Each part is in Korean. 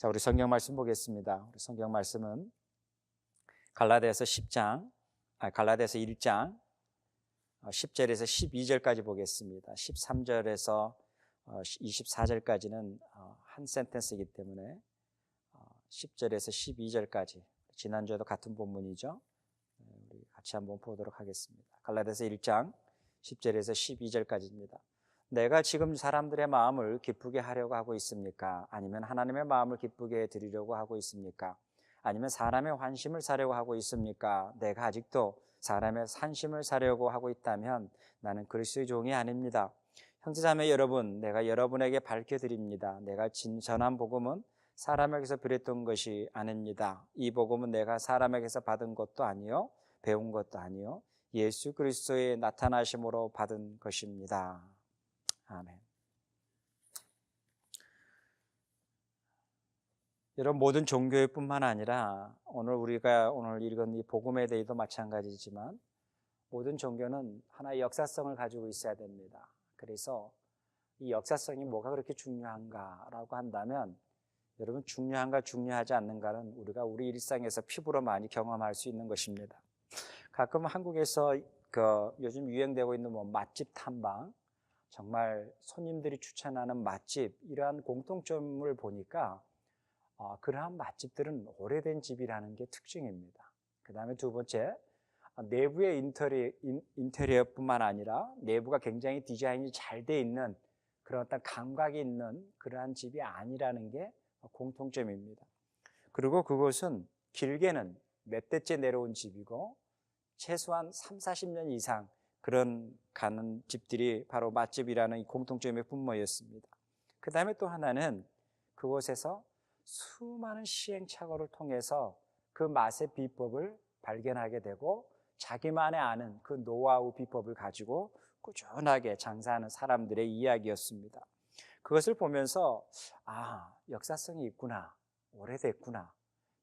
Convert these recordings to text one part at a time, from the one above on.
자, 우리 성경 말씀 보겠습니다. 우리 성경 말씀은 갈라디아서 1장 10절에서 12절까지 보겠습니다. 13절에서 24절까지는 한 센텐스이기 때문에 10절에서 12절까지 지난주에도 같은 본문이죠. 우리 같이 한번 보도록 하겠습니다. 갈라디아서 1장 10절에서 12절까지입니다. 내가 지금 사람들의 마음을 기쁘게 하려고 하고 있습니까? 아니면 하나님의 마음을 기쁘게 드리려고 하고 있습니까? 아니면 사람의 환심을 사려고 하고 있습니까? 내가 아직도 사람의 산심을 사려고 하고 있다면 나는 그리스도의 종이 아닙니다. 형제자매 여러분, 내가 여러분에게 밝혀드립니다. 내가 전한 복음은 사람에게서 비롯된 것이 아닙니다. 이 복음은 내가 사람에게서 받은 것도 아니요 배운 것도 아니요 예수 그리스도의 나타나심으로 받은 것입니다. 아멘. 여러분, 모든 종교의 뿐만 아니라 우리가 오늘 읽은 이 복음에 대해서도 마찬가지지만 모든 종교는 하나의 역사성을 가지고 있어야 됩니다. 그래서 이 역사성이 뭐가 그렇게 중요한가라고 한다면 여러분, 중요한가 중요하지 않는가는 우리가 우리 일상에서 피부로 많이 경험할 수 있는 것입니다. 가끔 한국에서 요즘 유행되고 있는 맛집 탐방, 정말 손님들이 추천하는 맛집, 이러한 공통점을 보니까 그러한 맛집들은 오래된 집이라는 게 특징입니다. 그 다음에 두 번째, 내부의 인테리어뿐만 아니라 내부가 굉장히 디자인이 잘 돼 있는 그런 어떤 감각이 있는 그러한 집이 아니라는 게 공통점입니다. 그리고 그것은 길게는 몇 대째 내려온 집이고 최소한 30-40년 이상 그런 가는 집들이 바로 맛집이라는 이 공통점의 분모였습니다. 그 다음에 또 하나는 그곳에서 수많은 시행착오를 통해서 그 맛의 비법을 발견하게 되고 자기만의 아는 그 노하우 비법을 가지고 꾸준하게 장사하는 사람들의 이야기였습니다. 그것을 보면서 역사성이 있구나, 오래됐구나,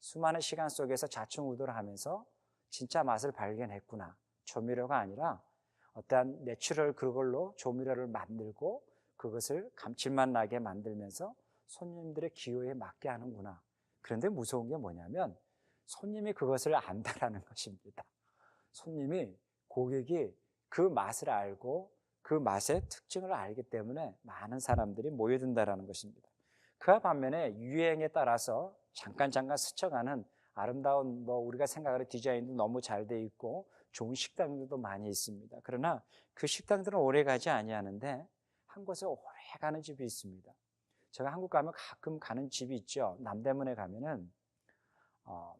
수많은 시간 속에서 좌충우돌을 하면서 진짜 맛을 발견했구나. 조미료가 아니라 어떠한 내추럴 그걸로 조미료를 만들고 그것을 감칠맛 나게 만들면서 손님들의 기호에 맞게 하는구나. 그런데 무서운 게 뭐냐면 손님이 그것을 안다라는 것입니다. 고객이 그 맛을 알고 그 맛의 특징을 알기 때문에 많은 사람들이 모여든다는 것입니다. 그와 반면에 유행에 따라서 잠깐 스쳐가는 아름다운 우리가 생각하는 디자인도 너무 잘 돼 있고 좋은 식당들도 많이 있습니다. 그러나 그 식당들은 오래 가지 아니하는데 한 곳에 오래 가는 집이 있습니다. 제가 한국 가면 가끔 가는 집이 있죠. 남대문에 가면은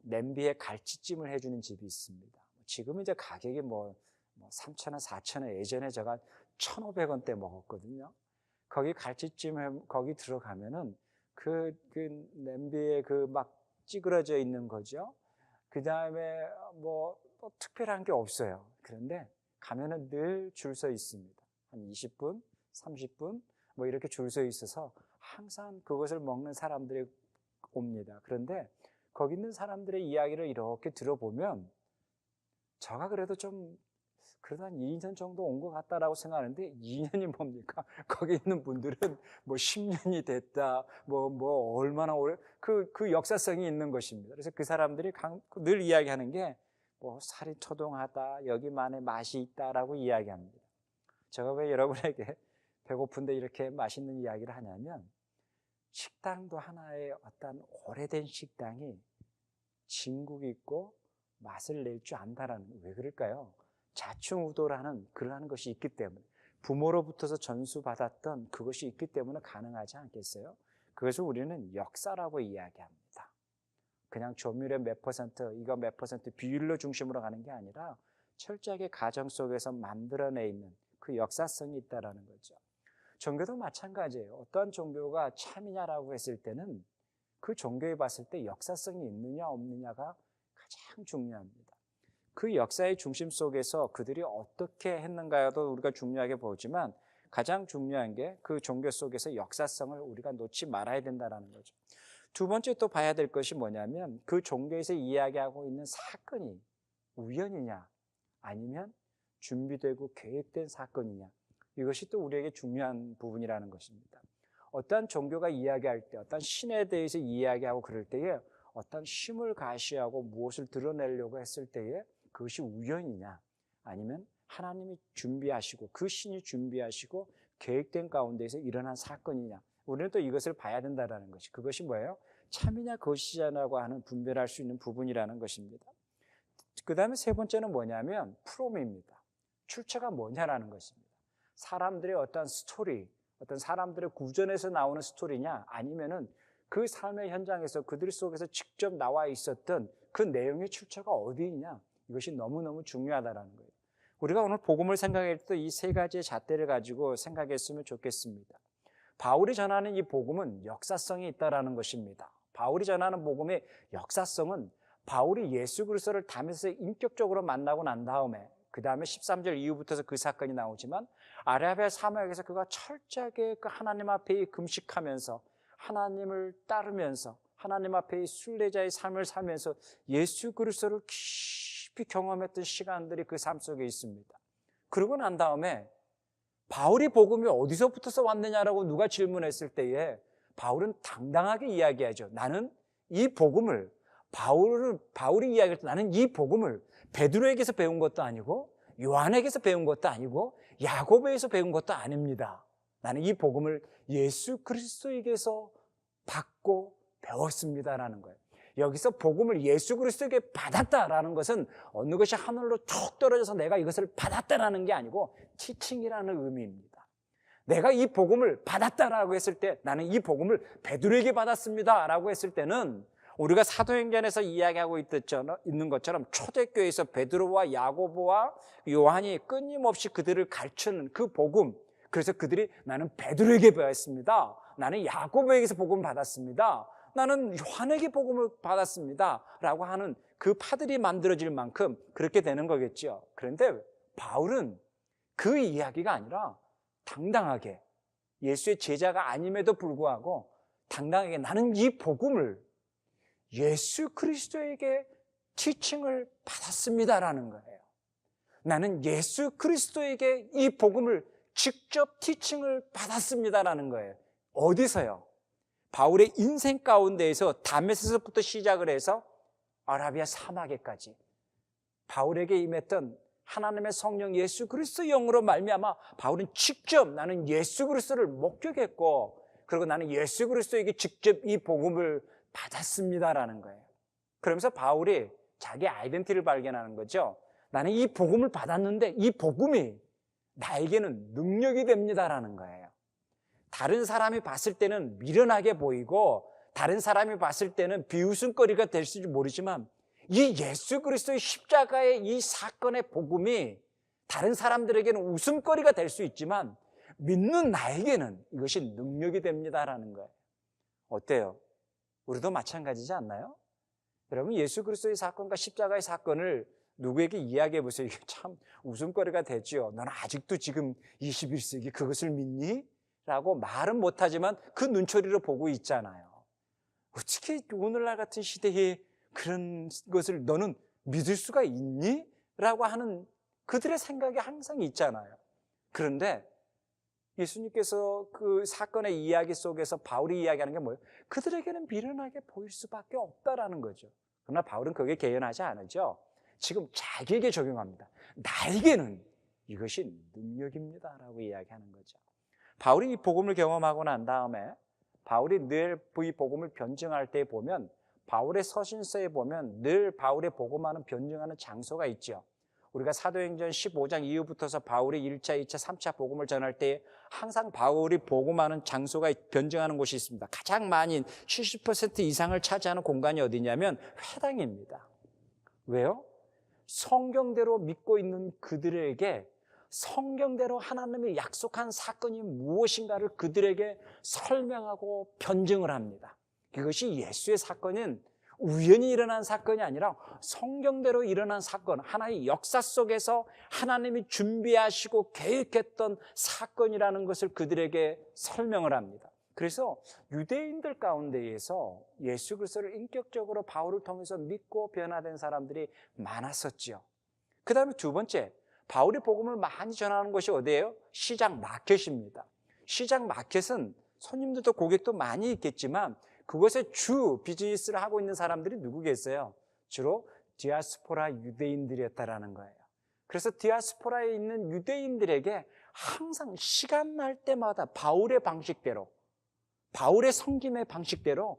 냄비에 갈치찜을 해주는 집이 있습니다. 지금 이제 가격이 3,000원, 4,000원, 예전에 제가 1,500원대 먹었거든요. 거기 갈치찜 거기 들어가면은 그 냄비에 막 찌그러져 있는 거죠. 그 다음에 또 특별한 게 없어요. 그런데 가면은 늘 줄 서 있습니다. 한 20분, 30분 이렇게 줄 서 있어서 항상 그것을 먹는 사람들이 옵니다. 그런데 거기 있는 사람들의 이야기를 이렇게 들어보면 제가 그래도 그래도 한 2년 정도 온 것 같다라고 생각하는데 2년이 뭡니까? 거기 있는 분들은 10년이 됐다, 얼마나 오래, 그 역사성이 있는 것입니다. 그래서 그 사람들이 늘 이야기하는 게 살이 토동하다, 여기만의 맛이 있다라고 이야기합니다. 제가 왜 여러분에게 배고픈데 이렇게 맛있는 이야기를 하냐면 식당도 하나의 어떤 오래된 식당이 진국이 있고 맛을 낼 줄 안다라는, 왜 그럴까요? 좌충우돌하는 그러한 것이 있기 때문에, 부모로부터서 전수받았던 그것이 있기 때문에 가능하지 않겠어요? 그것을 우리는 역사라고 이야기합니다. 그냥 조미료 몇 퍼센트, 이거 몇 퍼센트 비율로 중심으로 가는 게 아니라 철저하게 가정 속에서 만들어내 있는 그 역사성이 있다는 거죠. 종교도 마찬가지예요. 어떠한 종교가 참이냐라고 했을 때는 그 종교에 봤을 때 역사성이 있느냐 없느냐가 가장 중요합니다. 그 역사의 중심 속에서 그들이 어떻게 했는가도 우리가 중요하게 보지만 가장 중요한 게 그 종교 속에서 역사성을 우리가 놓지 말아야 된다는 거죠. 두 번째 또 봐야 될 것이 뭐냐면 그 종교에서 이야기하고 있는 사건이 우연이냐 아니면 준비되고 계획된 사건이냐, 이것이 또 우리에게 중요한 부분이라는 것입니다. 어떠한 종교가 이야기할 때, 어떤 신에 대해서 이야기하고 그럴 때에 어떤 힘을 가시하고 무엇을 드러내려고 했을 때에 그것이 우연이냐, 아니면 하나님이 준비하시고 그 신이 준비하시고 계획된 가운데에서 일어난 사건이냐, 우리는 또 이것을 봐야 된다는 것이, 그것이 뭐예요? 참이냐 거짓이냐라고 하는 분별할 수 있는 부분이라는 것입니다. 그 다음에 세 번째는 뭐냐면 프롬입니다. 출처가 뭐냐라는 것입니다. 사람들의 어떤 스토리, 어떤 사람들의 구전에서 나오는 스토리냐, 아니면은 그 삶의 현장에서 그들 속에서 직접 나와 있었던 그 내용의 출처가 어디 있냐, 이것이 너무너무 중요하다는 거예요. 우리가 오늘 복음을 생각할 때 이 세 가지의 잣대를 가지고 생각했으면 좋겠습니다. 바울이 전하는 이 복음은 역사성이 있다는 것입니다. 바울이 전하는 복음의 역사성은 바울이 예수 그리스도를 담에서 인격적으로 만나고 난 다음에, 그 다음에 13절 이후부터서 그 사건이 나오지만 아라비아 사막에서 그가 철저하게 그 하나님 앞에 금식하면서 하나님을 따르면서 하나님 앞에 순례자의 삶을 살면서 예수 그리스도를 깊이 경험했던 시간들이 그 삶 속에 있습니다. 그러고 난 다음에 바울이 복음이 어디서부터 왔느냐라고 누가 질문했을 때에 바울은 당당하게 이야기하죠. 나는 이 복음을, 바울이 이야기할 때 나는 이 복음을 베드로에게서 배운 것도 아니고 요한에게서 배운 것도 아니고 야고보에서 배운 것도 아닙니다. 나는 이 복음을 예수 그리스도에게서 받고 배웠습니다라는 거예요. 여기서 복음을 예수 그리스도에게 받았다라는 것은 어느 것이 하늘로 쭉 떨어져서 내가 이것을 받았다라는 게 아니고 티칭이라는 의미입니다. 내가 이 복음을 받았다라고 했을 때, 나는 이 복음을 베드로에게 받았습니다라고 했을 때는 우리가 사도행전에서 이야기하고 있는 것처럼 초대교회에서 베드로와 야고보와 요한이 끊임없이 그들을 가르치는 그 복음, 그래서 그들이 나는 베드로에게 배웠습니다, 나는 야고보에게서 복음을 받았습니다, 나는 요한에게 복음을 받았습니다 라고 하는 그 파들이 만들어질 만큼 그렇게 되는 거겠죠. 그런데 바울은 그 이야기가 아니라 당당하게, 예수의 제자가 아님에도 불구하고 당당하게 나는 이 복음을 예수 그리스도에게 티칭을 받았습니다라는 거예요. 나는 예수 그리스도에게 이 복음을 직접 티칭을 받았습니다라는 거예요. 어디서요? 바울의 인생 가운데에서 다메섹에서부터 시작을 해서 아라비아 사막에까지 바울에게 임했던 하나님의 성령 예수 그리스도의 영으로 말미암아 바울은 직접 나는 예수 그리스도를 목격했고, 그리고 나는 예수 그리스도에게 직접 이 복음을 받았습니다라는 거예요. 그러면서 바울이 자기 아이덴티티를 발견하는 거죠. 나는 이 복음을 받았는데 이 복음이 나에게는 능력이 됩니다라는 거예요. 다른 사람이 봤을 때는 미련하게 보이고 다른 사람이 봤을 때는 비웃음거리가 될지 모르지만 이 예수 그리스도의 십자가의 이 사건의 복음이 다른 사람들에게는 웃음거리가 될 수 있지만 믿는 나에게는 이것이 능력이 됩니다라는 거예요. 어때요? 우리도 마찬가지지 않나요? 여러분, 예수 그리스도의 사건과 십자가의 사건을 누구에게 이야기해 보세요. 이게 참 웃음거리가 되죠. 너는 아직도 지금 21세기 그것을 믿니? 라고 말은 못하지만 그 눈초리로 보고 있잖아요. 어떻게 오늘날 같은 시대에 그런 것을 너는 믿을 수가 있니? 라고 하는 그들의 생각이 항상 있잖아요. 그런데 예수님께서 그 사건의 이야기 속에서 바울이 이야기하는 게 뭐예요? 그들에게는 미련하게 보일 수밖에 없다라는 거죠. 그러나 바울은 그게 개연하지 않으죠. 지금 자기에게 적용합니다. 나에게는 이것이 능력입니다라고 이야기하는 거죠. 바울이 이 복음을 경험하고 난 다음에 바울이 늘 이 복음을 변증할 때 보면, 바울의 서신서에 보면 늘 바울의 복음하는 변증하는 장소가 있죠. 우리가 사도행전 15장 이후부터서 바울이 1차, 2차, 3차 복음을 전할 때 항상 바울이 복음하는 장소가 변증하는 곳이 있습니다. 가장 많이 70% 이상을 차지하는 공간이 어디냐면 회당입니다. 왜요? 성경대로 믿고 있는 그들에게 성경대로 하나님이 약속한 사건이 무엇인가를 그들에게 설명하고 변증을 합니다. 그것이 예수의 사건은 우연히 일어난 사건이 아니라 성경대로 일어난 사건, 하나의 역사 속에서 하나님이 준비하시고 계획했던 사건이라는 것을 그들에게 설명을 합니다. 그래서 유대인들 가운데에서 예수 그리스도를 인격적으로 바울을 통해서 믿고 변화된 사람들이 많았었죠. 그 다음에 두 번째, 바울이 복음을 많이 전하는 곳이 어디예요? 시장 마켓입니다. 시장 마켓은 손님들도 고객도 많이 있겠지만 그것의 주 비즈니스를 하고 있는 사람들이 누구겠어요? 주로 디아스포라 유대인들이었다라는 거예요. 그래서 디아스포라에 있는 유대인들에게 항상 시간 날 때마다 바울의 방식대로, 바울의 섬김의 방식대로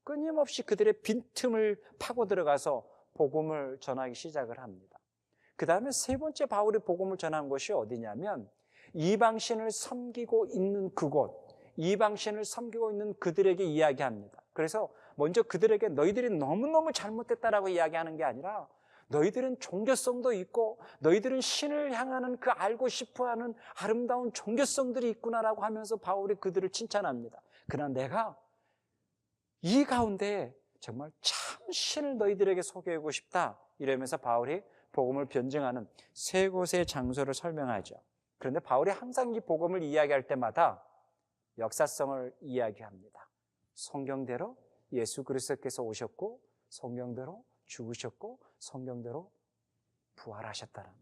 끊임없이 그들의 빈틈을 파고 들어가서 복음을 전하기 시작을 합니다. 그 다음에 세 번째 바울이 복음을 전한 곳이 어디냐면 이방신을 섬기고 있는 그곳, 이방신을 섬기고 있는 그들에게 이야기합니다. 그래서 먼저 그들에게 너희들이 너무너무 잘못됐다라고 이야기하는 게 아니라 너희들은 종교성도 있고 너희들은 신을 향하는 그 알고 싶어하는 아름다운 종교성들이 있구나라고 하면서 바울이 그들을 칭찬합니다. 그러나 내가 이 가운데 정말 참 신을 너희들에게 소개하고 싶다 이러면서 바울이 복음을 변증하는 세 곳의 장소를 설명하죠. 그런데 바울이 항상 이 복음을 이야기할 때마다 역사성을 이야기합니다. 성경대로 예수 그리스도께서 오셨고 성경대로 죽으셨고 성경대로 부활하셨다는 것.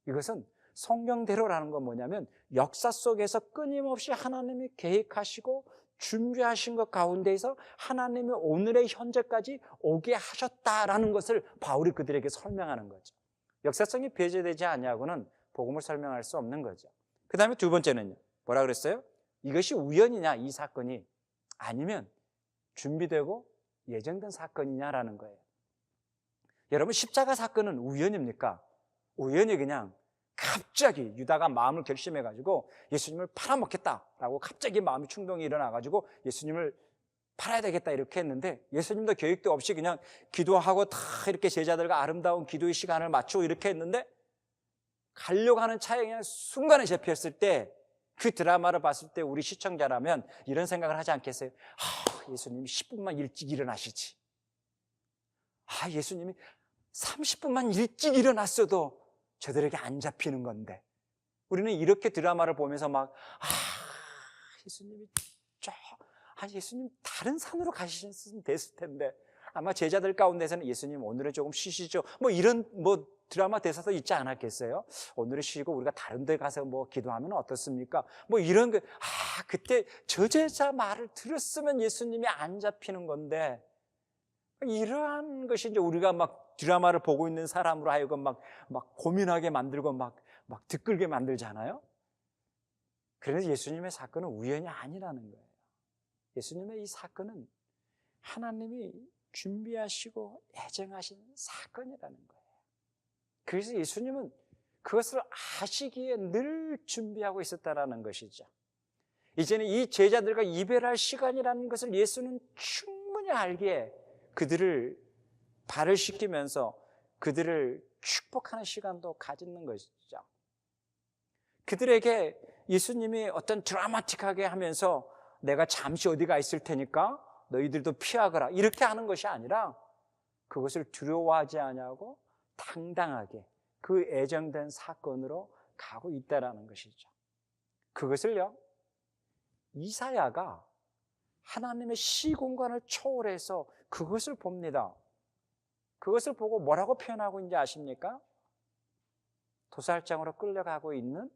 이것은 성경대로라는 건 뭐냐면 역사 속에서 끊임없이 하나님이 계획하시고 준비하신 것 가운데에서 하나님이 오늘의 현재까지 오게 하셨다라는 것을 바울이 그들에게 설명하는 거죠. 역사성이 배제되지 않냐고는 복음을 설명할 수 없는 거죠. 그 다음에 두 번째는요. 뭐라 그랬어요? 이것이 우연이냐 이 사건이 아니면 준비되고 예정된 사건이냐라는 거예요. 여러분 십자가 사건은 우연입니까? 우연히 그냥 갑자기 유다가 마음을 결심해가지고 예수님을 팔아먹겠다라고 갑자기 마음의 충동이 일어나가지고 예수님을 팔아야 되겠다 이렇게 했는데 예수님도 계획도 없이 그냥 기도하고 다 이렇게 제자들과 아름다운 기도의 시간을 맞추고 이렇게 했는데 가려고 하는 차에 그냥 순간에 잡혔을 때 그 드라마를 봤을 때 우리 시청자라면 이런 생각을 하지 않겠어요? 예수님이 10분만 일찍 일어나시지. 예수님이 30분만 일찍 일어났어도 저들에게 안 잡히는 건데 우리는 이렇게 드라마를 보면서 막 예수님이 예수님 다른 산으로 가시셨으면 됐을 텐데 아마 제자들 가운데서는 예수님 오늘은 조금 쉬시죠 뭐 이런 드라마 대사도 있지 않았겠어요? 오늘은 쉬고 우리가 다른 데 가서 기도하면 어떻습니까? 이런 거 그때 저 제자 말을 들었으면 예수님이 안 잡히는 건데 이러한 것이 이제 우리가 막 드라마를 보고 있는 사람으로 하여금 막 고민하게 만들고 막 듣글게 만들잖아요. 그래서 예수님의 사건은 우연이 아니라는 거예요. 예수님의 이 사건은 하나님이 준비하시고 예정하신 사건이라는 거예요. 그래서 예수님은 그것을 아시기에 늘 준비하고 있었다는 것이죠. 이제는 이 제자들과 이별할 시간이라는 것을 예수는 충분히 알기에 그들을 발을 씻기면서 그들을 축복하는 시간도 가지는 것이죠. 그들에게 예수님이 어떤 드라마틱하게 하면서 내가 잠시 어디가 있을 테니까 너희들도 피하거라 이렇게 하는 것이 아니라 그것을 두려워하지 않냐고 당당하게 그 애정된 사건으로 가고 있다는 것이죠. 그것을요 이사야가 하나님의 시공간을 초월해서 그것을 봅니다. 그것을 보고 뭐라고 표현하고 있는지 아십니까? 도살장으로 끌려가고 있는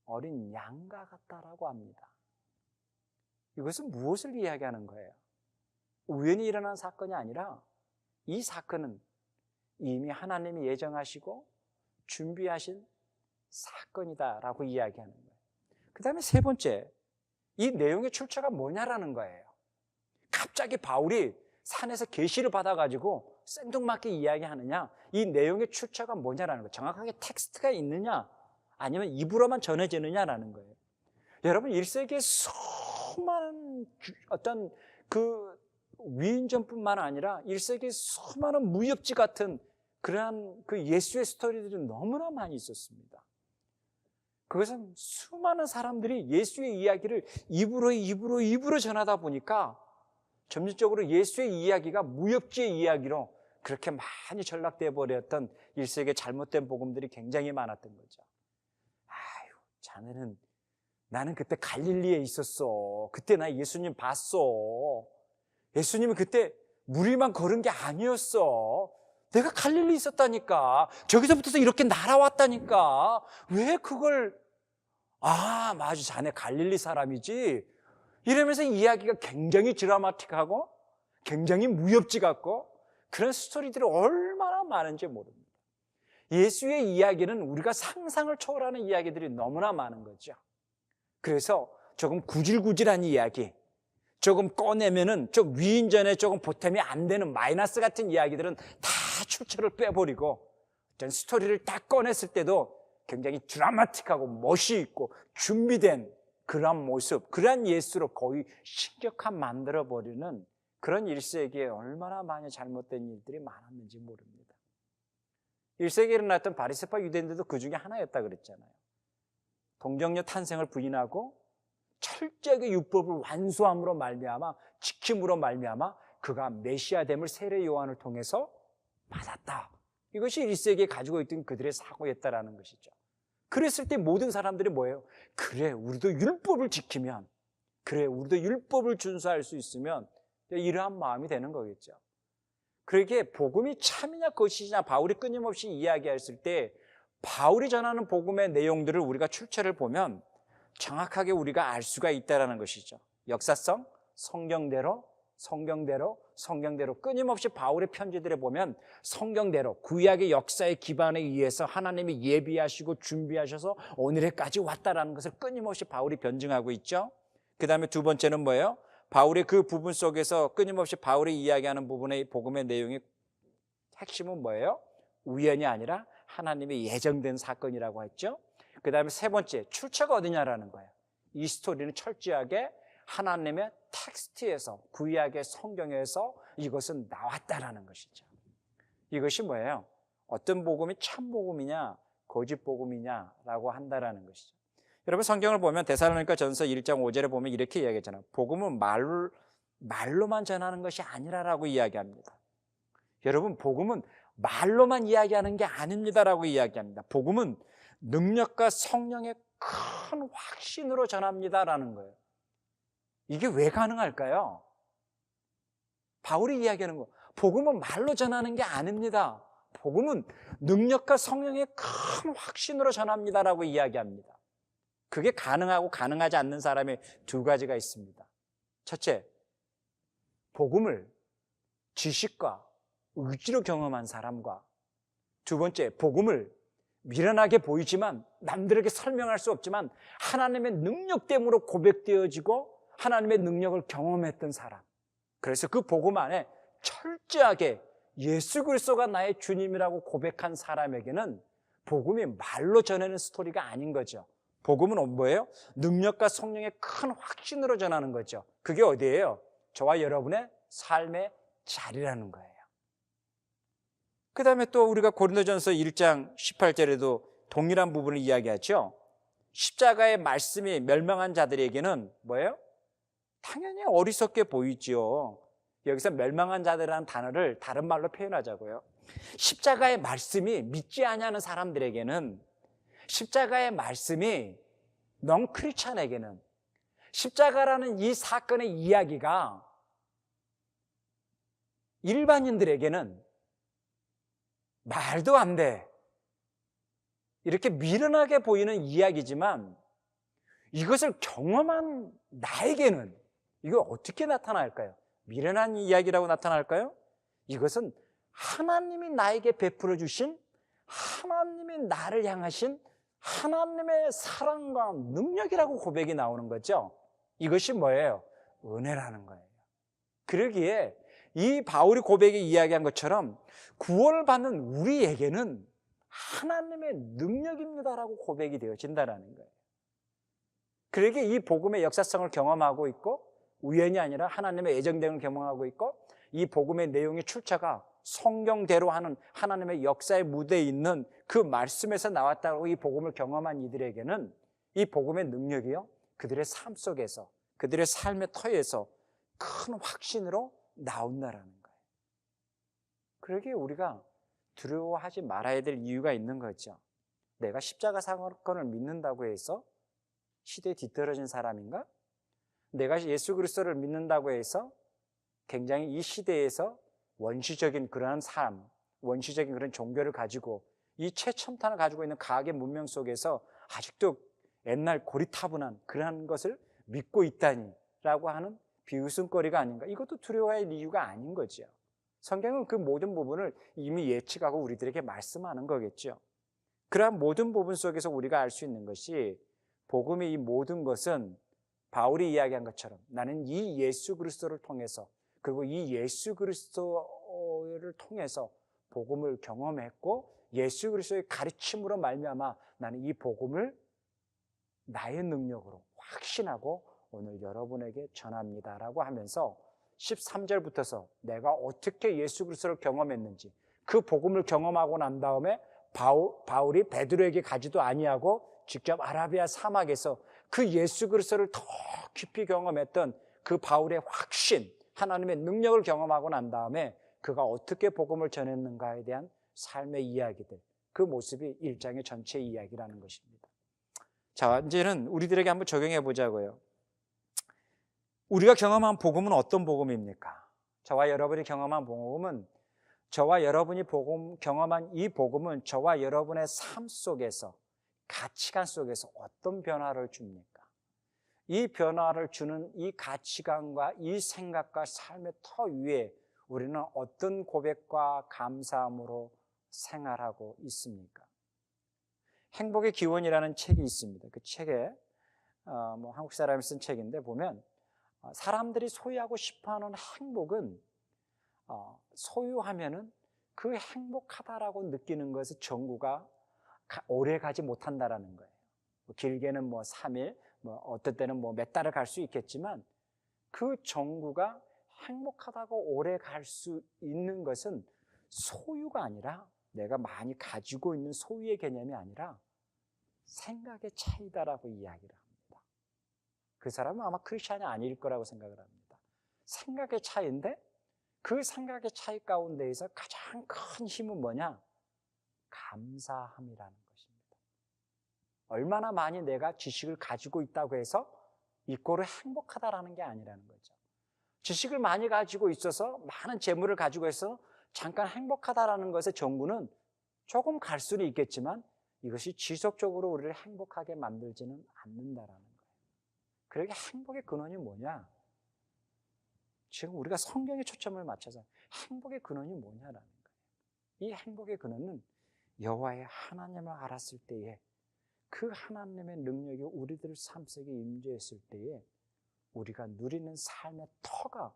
어린 양과 같다라고 합니다. 이것은 무엇을 이야기하는 거예요? 우연히 일어난 사건이 아니라 이 사건은 이미 하나님이 예정하시고 준비하신 사건이다라고 이야기하는 거예요. 그 다음에 세 번째, 이 내용의 출처가 뭐냐라는 거예요. 갑자기 바울이 산에서 계시를 받아가지고 생뚱맞게 이야기하느냐, 이 내용의 출처가 뭐냐라는 거예요. 정확하게 텍스트가 있느냐 아니면 입으로만 전해지느냐라는 거예요. 여러분 1세기에 수많은 어떤 그 위인전뿐만 아니라 1세기에 수많은 무협지 같은 그러한 그 예수의 스토리들이 너무나 많이 있었습니다. 그것은 수많은 사람들이 예수의 이야기를 입으로 전하다 보니까 점진적으로 예수의 이야기가 무협지의 이야기로 그렇게 많이 전락되어 버렸던 1세기의 잘못된 복음들이 굉장히 많았던 거죠. 자네는 나는 그때 갈릴리에 있었어. 그때 나 예수님 봤어. 예수님이 그때 무리만 걸은 게 아니었어. 내가 갈릴리 있었다니까. 저기서부터 이렇게 날아왔다니까. 왜 그걸 맞아 자네 갈릴리 사람이지. 이러면서 이야기가 굉장히 드라마틱하고 굉장히 무협지 같고 그런 스토리들이 얼마나 많은지 모릅니다. 예수의 이야기는 우리가 상상을 초월하는 이야기들이 너무나 많은 거죠. 그래서 조금 구질구질한 이야기, 조금 꺼내면은 좀 위인전에 조금 보탬이 안 되는 마이너스 같은 이야기들은 다 출처를 빼버리고 어떤 스토리를 딱 꺼냈을 때도 굉장히 드라마틱하고 멋이 있고 준비된 그런 모습, 그런 예수로 거의 신격한 만들어버리는 그런 1세기에 얼마나 많이 잘못된 일들이 많았는지 모릅니다. 1세기에 일어났던 바리새파 유대인들도 그 중에 하나였다 그랬잖아요. 동정녀 탄생을 부인하고 철저하게 율법을 완수함으로 말미암아 지킴으로 말미암아 그가 메시아됨을 세례 요한을 통해서 받았다. 이것이 1세기에 가지고 있던 그들의 사고였다라는 것이죠. 그랬을 때 모든 사람들이 뭐예요? 그래, 우리도 율법을 지키면, 그래, 우리도 율법을 준수할 수 있으면 이러한 마음이 되는 거겠죠. 그러기에 복음이 참이냐 거짓이냐 바울이 끊임없이 이야기했을 때 바울이 전하는 복음의 내용들을 우리가 출처를 보면 정확하게 우리가 알 수가 있다는 것이죠. 역사성, 성경대로 끊임없이 바울의 편지들에 보면 성경대로 구약의 역사의 기반에 의해서 하나님이 예비하시고 준비하셔서 오늘에까지 왔다라는 것을 끊임없이 바울이 변증하고 있죠. 그 다음에 두 번째는 뭐예요? 바울의 그 부분 속에서 끊임없이 바울이 이야기하는 부분의 복음의 내용의 핵심은 뭐예요? 우연이 아니라 하나님의 예정된 사건이라고 했죠. 그 다음에 세 번째, 출처가 어디냐라는 거예요. 이 스토리는 철저하게 하나님의 텍스트에서, 구약의 성경에서 이것은 나왔다라는 것이죠. 이것이 뭐예요? 어떤 복음이 참 복음이냐 거짓 복음이냐라고 한다라는 것이죠. 여러분 성경을 보면 데살로니가 전서 1장 5절에 보면 이렇게 이야기했잖아요. 복음은 말로만 전하는 것이 아니라라고 이야기합니다. 여러분 복음은 말로만 이야기하는 게 아닙니다라고 이야기합니다. 복음은 능력과 성령의 큰 확신으로 전합니다라는 거예요. 이게 왜 가능할까요? 바울이 이야기하는 거, 복음은 말로 전하는 게 아닙니다. 복음은 능력과 성령의 큰 확신으로 전합니다라고 이야기합니다. 그게 가능하고 가능하지 않는 사람의 두 가지가 있습니다. 첫째, 복음을 지식과 의지로 경험한 사람과 두 번째, 복음을 미련하게 보이지만 남들에게 설명할 수 없지만 하나님의 능력됨으로 고백되어지고 하나님의 능력을 경험했던 사람. 그래서 그 복음 안에 철저하게 예수 그리스도가 나의 주님이라고 고백한 사람에게는 복음이 말로 전하는 스토리가 아닌 거죠. 복음은 뭐예요? 능력과 성령의 큰 확신으로 전하는 거죠. 그게 어디예요? 저와 여러분의 삶의 자리라는 거예요. 그 다음에 또 우리가 고린도전서 1장 18절에도 동일한 부분을 이야기하죠. 십자가의 말씀이 멸망한 자들에게는 뭐예요? 당연히 어리석게 보이지요. 여기서 멸망한 자들이라는 단어를 다른 말로 표현하자고요. 십자가의 말씀이 믿지 아니하는 사람들에게는, 십자가의 말씀이 넌크리스찬에게는, 십자가라는 이 사건의 이야기가 일반인들에게는 말도 안 돼, 이렇게 미련하게 보이는 이야기지만 이것을 경험한 나에게는 이거 어떻게 나타날까요? 미련한 이야기라고 나타날까요? 이것은 하나님이 나에게 베풀어 주신, 하나님이 나를 향하신 하나님의 사랑과 능력이라고 고백이 나오는 거죠. 이것이 뭐예요? 은혜라는 거예요. 그러기에 이 바울이 고백에 이야기한 것처럼 구원을 받는 우리에게는 하나님의 능력입니다라고 고백이 되어진다는 거예요. 그러기에 이 복음의 역사성을 경험하고 있고 우연이 아니라 하나님의 예정됨을 경험하고 있고 이 복음의 내용의 출처가 성경대로 하는 하나님의 역사의 무대에 있는 그 말씀에서 나왔다고 이 복음을 경험한 이들에게는 이 복음의 능력이요, 그들의 삶 속에서, 그들의 삶의 터에서 큰 확신으로 나온다라는 거예요. 그러기에 우리가 두려워하지 말아야 될 이유가 있는 거죠. 내가 십자가 사건을 믿는다고 해서 시대에 뒤떨어진 사람인가? 내가 예수 그리스도를 믿는다고 해서 굉장히 이 시대에서 원시적인 그러한 삶, 원시적인 그런 종교를 가지고 이 최첨단을 가지고 있는 과학의 문명 속에서 아직도 옛날 고리타분한 그러한 것을 믿고 있다니, 라고 하는 비웃음거리가 아닌가? 이것도 두려워할 이유가 아닌 거죠. 성경은 그 모든 부분을 이미 예측하고 우리들에게 말씀하는 거겠죠. 그러한 모든 부분 속에서 우리가 알 수 있는 것이 복음의 이 모든 것은 바울이 이야기한 것처럼 나는 이 예수 그리스도를 통해서 그리고 이 예수 그리스도를 통해서 복음을 경험했고 예수 그리스도의 가르침으로 말미암아 나는 이 복음을 나의 능력으로 확신하고 오늘 여러분에게 전합니다라고 하면서 13절부터서 내가 어떻게 예수 그리스도를 경험했는지 그 복음을 경험하고 난 다음에 바울이 베드로에게 가지도 아니하고 직접 아라비아 사막에서 그 예수 그리스도를 더 깊이 경험했던 그 바울의 확신, 하나님의 능력을 경험하고 난 다음에 그가 어떻게 복음을 전했는가에 대한 삶의 이야기들, 그 모습이 1장의 전체 이야기라는 것입니다. 자, 이제는 우리들에게 한번 적용해 보자고요. 우리가 경험한 복음은 어떤 복음입니까? 저와 여러분이 경험한 복음은 저와 여러분이 경험한 이 복음은 저와 여러분의 삶 속에서 가치관 속에서 어떤 변화를 줍니까? 이 변화를 주는 이 가치관과 이 생각과 삶의 터 위에 우리는 어떤 고백과 감사함으로 생활하고 있습니까? 행복의 기원이라는 책이 있습니다. 그 책에 한국 사람이 쓴 책인데 보면 사람들이 소유하고 싶어하는 행복은 소유하면은 그 행복하다라고 느끼는 것의 정구가 오래 가지 못한다라는 거예요. 길게는 3일, 어떨 때는 몇 달을 갈 수 있겠지만 그 정구가 행복하다고 오래 갈 수 있는 것은 소유가 아니라 내가 많이 가지고 있는 소유의 개념이 아니라 생각의 차이다라고 이야기를 합니다. 그 사람은 아마 크리스찬이 아닐 거라고 생각을 합니다. 생각의 차이인데 그 생각의 차이 가운데에서 가장 큰 힘은 뭐냐? 감사함이라는 것입니다. 얼마나 많이 내가 지식을 가지고 있다고 해서 이꼴을 행복하다라는 게 아니라는 거죠. 지식을 많이 가지고 있어서 많은 재물을 가지고 있어서 잠깐 행복하다라는 것의 정구는 조금 갈 수는 있겠지만 이것이 지속적으로 우리를 행복하게 만들지는 않는다라는 거예요. 그러게 행복의 근원이 뭐냐? 지금 우리가 성경에 초점을 맞춰서 행복의 근원이 뭐냐라는 거예요. 이 행복의 근원은 여호와의 하나님을 알았을 때에 그 하나님의 능력이 우리들 삶 속에 임재했을 때에 우리가 누리는 삶의 터가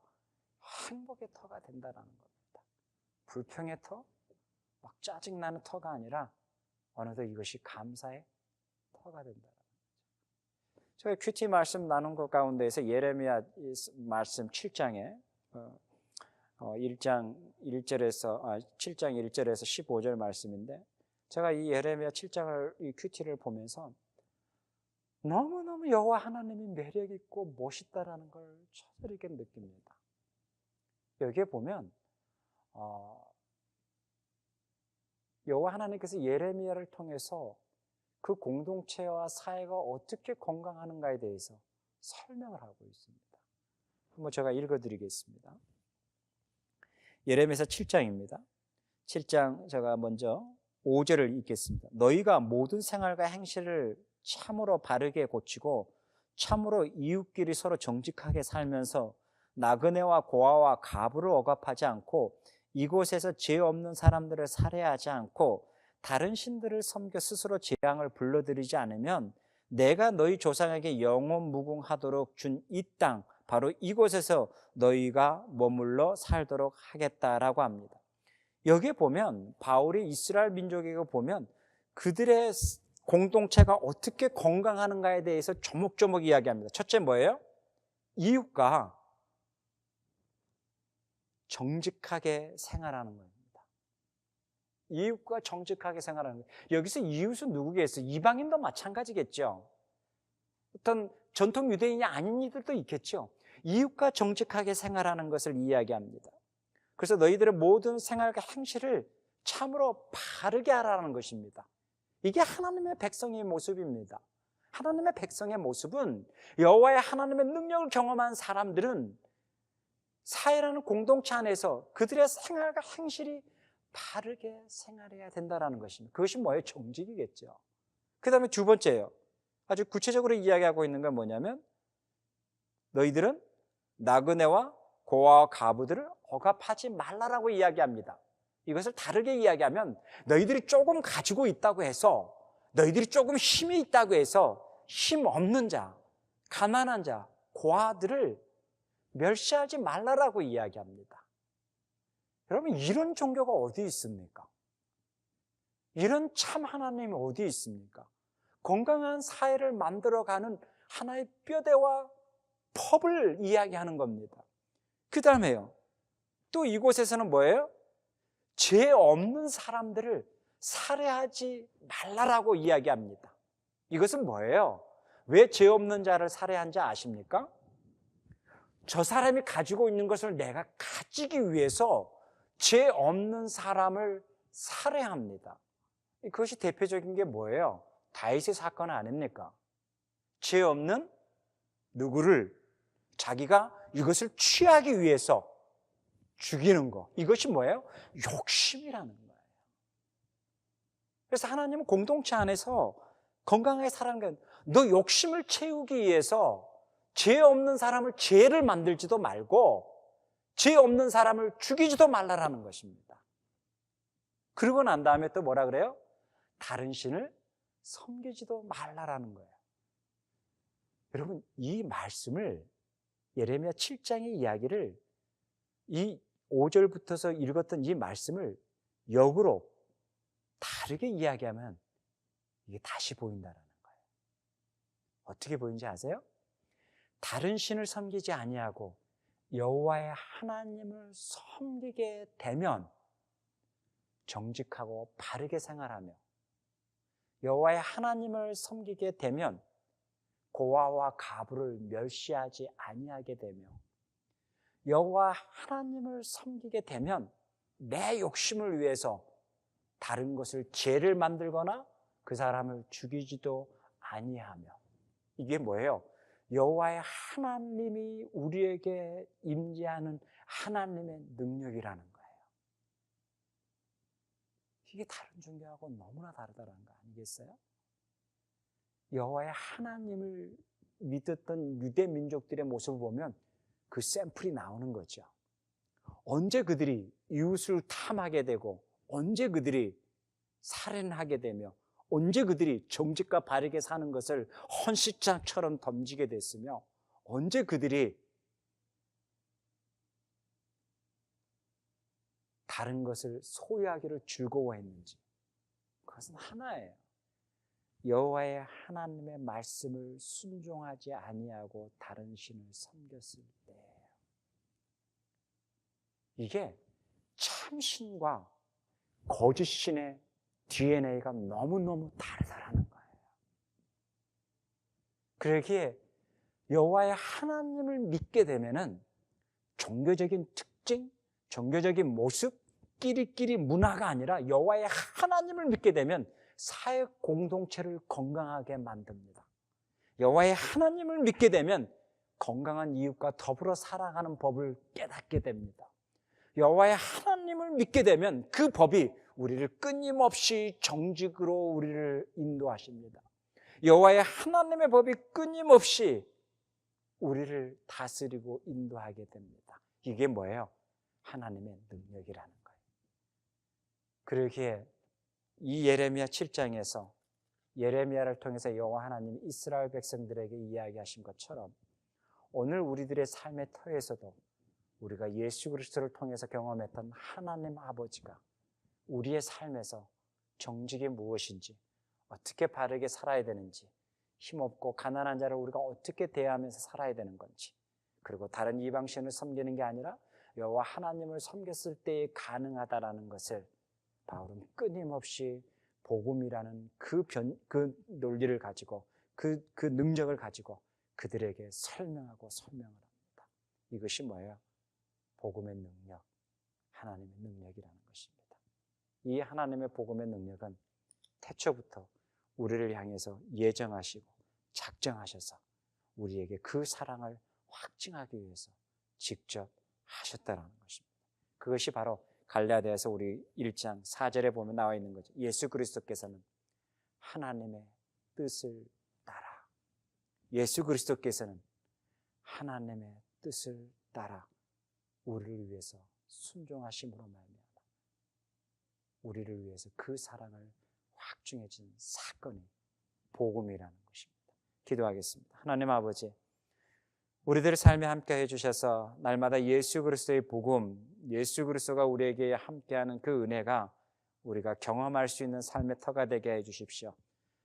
행복의 터가 된다는 겁니다. 불평의 터, 막 짜증나는 터가 아니라 어느덧 이것이 감사의 터가 된다는 거죠. 저희 큐티 말씀 나눈 것 가운데에서 예레미야 말씀 7장에 7장 1절에서 15절 말씀인데 제가 이 예레미야 7장을 이 큐티를 보면서 너무너무 여호와 하나님이 매력있고 멋있다라는 걸 저들에게 느낍니다. 여기에 보면 여호와 하나님께서 예레미야를 통해서 그 공동체와 사회가 어떻게 건강하는가에 대해서 설명을 하고 있습니다. 한번 제가 읽어드리겠습니다. 예레미야 7장입니다. 7장 제가 먼저 5절을 읽겠습니다. 너희가 모든 생활과 행실을 참으로 바르게 고치고 참으로 이웃끼리 서로 정직하게 살면서 나그네와 고아와 가부를 억압하지 않고 이곳에서 죄 없는 사람들을 살해하지 않고 다른 신들을 섬겨 스스로 재앙을 불러들이지 않으면 내가 너희 조상에게 영원 무궁하도록 준 이 땅 바로 이곳에서 너희가 머물러 살도록 하겠다라고 합니다. 여기에 보면 바울이 이스라엘 민족에게 보면 그들의 공동체가 어떻게 건강하는가에 대해서 조목조목 이야기합니다. 첫째 뭐예요? 이웃과 정직하게 생활하는 겁니다. 이웃과 정직하게 생활하는 거예요. 여기서 이웃은 누구겠어요? 이방인도 마찬가지겠죠. 어떤 전통 유대인이 아닌 이들도 있겠죠. 이웃과 정직하게 생활하는 것을 이야기합니다. 그래서 너희들의 모든 생활과 행실을 참으로 바르게 하라는 것입니다. 이게 하나님의 백성의 모습입니다. 하나님의 백성의 모습은 여호와의 하나님의 능력을 경험한 사람들은 사회라는 공동체 안에서 그들의 생활과 행실이 바르게 생활해야 된다는 것입니다. 그것이 뭐예요? 정직이겠죠. 그 다음에 두 번째예요. 아주 구체적으로 이야기하고 있는 건 뭐냐면 너희들은 나그네와 고아와 과부들을 억압하지 말라라고 이야기합니다. 이것을 다르게 이야기하면 너희들이 조금 가지고 있다고 해서, 너희들이 조금 힘이 있다고 해서 힘 없는 자, 가난한 자, 고아들을 멸시하지 말라라고 이야기합니다. 여러분, 이런 종교가 어디 있습니까? 이런 참 하나님이 어디 있습니까? 건강한 사회를 만들어가는 하나의 뼈대와 펍을 이야기하는 겁니다. 그 다음에요, 또 이곳에서는 뭐예요? 죄 없는 사람들을 살해하지 말라라고 이야기합니다. 이것은 뭐예요? 왜 죄 없는 자를 살해한지 아십니까? 저 사람이 가지고 있는 것을 내가 가지기 위해서 죄 없는 사람을 살해합니다. 그것이 대표적인 게 뭐예요? 다윗의 사건 아닙니까? 죄 없는 누구를 자기가 이것을 취하기 위해서 죽이는 거. 이것이 뭐예요? 욕심이라는 거예요. 그래서 하나님은 공동체 안에서 건강하게 살아가는 게, 너 욕심을 채우기 위해서 죄 없는 사람을 죄를 만들지도 말고 죄 없는 사람을 죽이지도 말라라는 것입니다. 그러고 난 다음에 또 뭐라 그래요? 다른 신을 섬기지도 말라라는 거예요. 여러분, 이 말씀을, 예레미야 7장의 이야기를, 이 5절부터서 읽었던 이 말씀을 역으로 다르게 이야기하면 이게 다시 보인다는 거예요. 어떻게 보이는지 아세요? 다른 신을 섬기지 아니하고 여호와의 하나님을 섬기게 되면 정직하고 바르게 생활하며, 여호와의 하나님을 섬기게 되면 고아와 과부를 멸시하지 아니하게 되며, 여호와 하나님을 섬기게 되면 내 욕심을 위해서 다른 것을 죄를 만들거나 그 사람을 죽이지도 아니하며. 이게 뭐예요? 여호와의 하나님이 우리에게 임재하는 하나님의 능력이라는 거예요. 이게 다른 종교하고 너무나 다르다는 거 아니겠어요? 여호와의 하나님을 믿었던 유대 민족들의 모습을 보면 그 샘플이 나오는 거죠. 언제 그들이 이웃을 탐하게 되고, 언제 그들이 살인하게 되며, 언제 그들이 정직과 바르게 사는 것을 헌시장처럼 던지게 됐으며, 언제 그들이 다른 것을 소유하기를 즐거워했는지. 그것은 하나예요. 여호와의 하나님의 말씀을 순종하지 아니하고 다른 신을 섬겼을 때예요. 이게 참신과 거짓신의 DNA가 너무너무 다르다라는 거예요. 그러기에 여호와의 하나님을 믿게 되면은 종교적인 특징, 종교적인 모습, 끼리끼리 문화가 아니라 여호와의 하나님을 믿게 되면 사회 공동체를 건강하게 만듭니다. 여호와의 하나님을 믿게 되면 건강한 이웃과 더불어 살아가는 법을 깨닫게 됩니다. 여호와의 하나님을 믿게 되면 그 법이 우리를 끊임없이 정직으로 우리를 인도하십니다. 여호와의 하나님의 법이 끊임없이 우리를 다스리고 인도하게 됩니다. 이게 뭐예요? 하나님의 능력이라는 거예요. 그러기에 이 예레미야 7장에서 예레미야를 통해서 여호와 하나님이 이스라엘 백성들에게 이야기하신 것처럼 오늘 우리들의 삶의 터에서도 우리가 예수 그리스도를 통해서 경험했던 하나님 아버지가 우리의 삶에서 정직이 무엇인지, 어떻게 바르게 살아야 되는지, 힘없고 가난한 자를 우리가 어떻게 대하면서 살아야 되는 건지, 그리고 다른 이방신을 섬기는 게 아니라 여호와 하나님을 섬겼을 때에 가능하다라는 것을 바울은 끊임없이 복음이라는 그 논리를 가지고 그 능력을 가지고 그들에게 설명하고 설명을 합니다. 이것이 뭐예요? 복음의 능력, 하나님의 능력이라는 것입니다. 이 하나님의 복음의 능력은 태초부터 우리를 향해서 예정하시고 작정하셔서 우리에게 그 사랑을 확증하기 위해서 직접 하셨다는 것입니다. 그것이 바로 갈라디아서 우리 1장 4절에 보면 나와 있는 거죠. 예수 그리스도께서는 하나님의 뜻을 따라, 예수 그리스도께서는 하나님의 뜻을 따라 우리를 위해서 순종하심으로 말미암아 우리를 위해서 그 사랑을 확증해진 사건이 복음이라는 것입니다. 기도하겠습니다. 하나님 아버지, 우리들의 삶에 함께 해주셔서 날마다 예수 그리스도의 복음, 예수 그리스도가 우리에게 함께하는 그 은혜가 우리가 경험할 수 있는 삶의 터가 되게 해주십시오.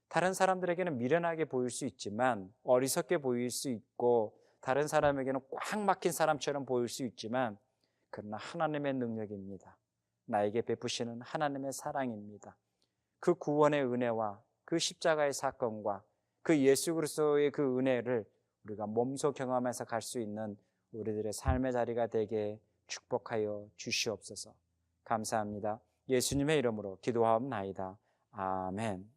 다른 사람들에게는 미련하게 보일 수 있지만, 어리석게 보일 수 있고, 다른 사람에게는 꽉 막힌 사람처럼 보일 수 있지만, 그러나 하나님의 능력입니다. 나에게 베푸시는 하나님의 사랑입니다. 그 구원의 은혜와 그 십자가의 사건과 그 예수 그리스도의 그 은혜를 우리가 몸소 경험해서 갈 수 있는 우리들의 삶의 자리가 되게 축복하여 주시옵소서. 감사합니다. 예수님의 이름으로 기도하옵나이다. 아멘.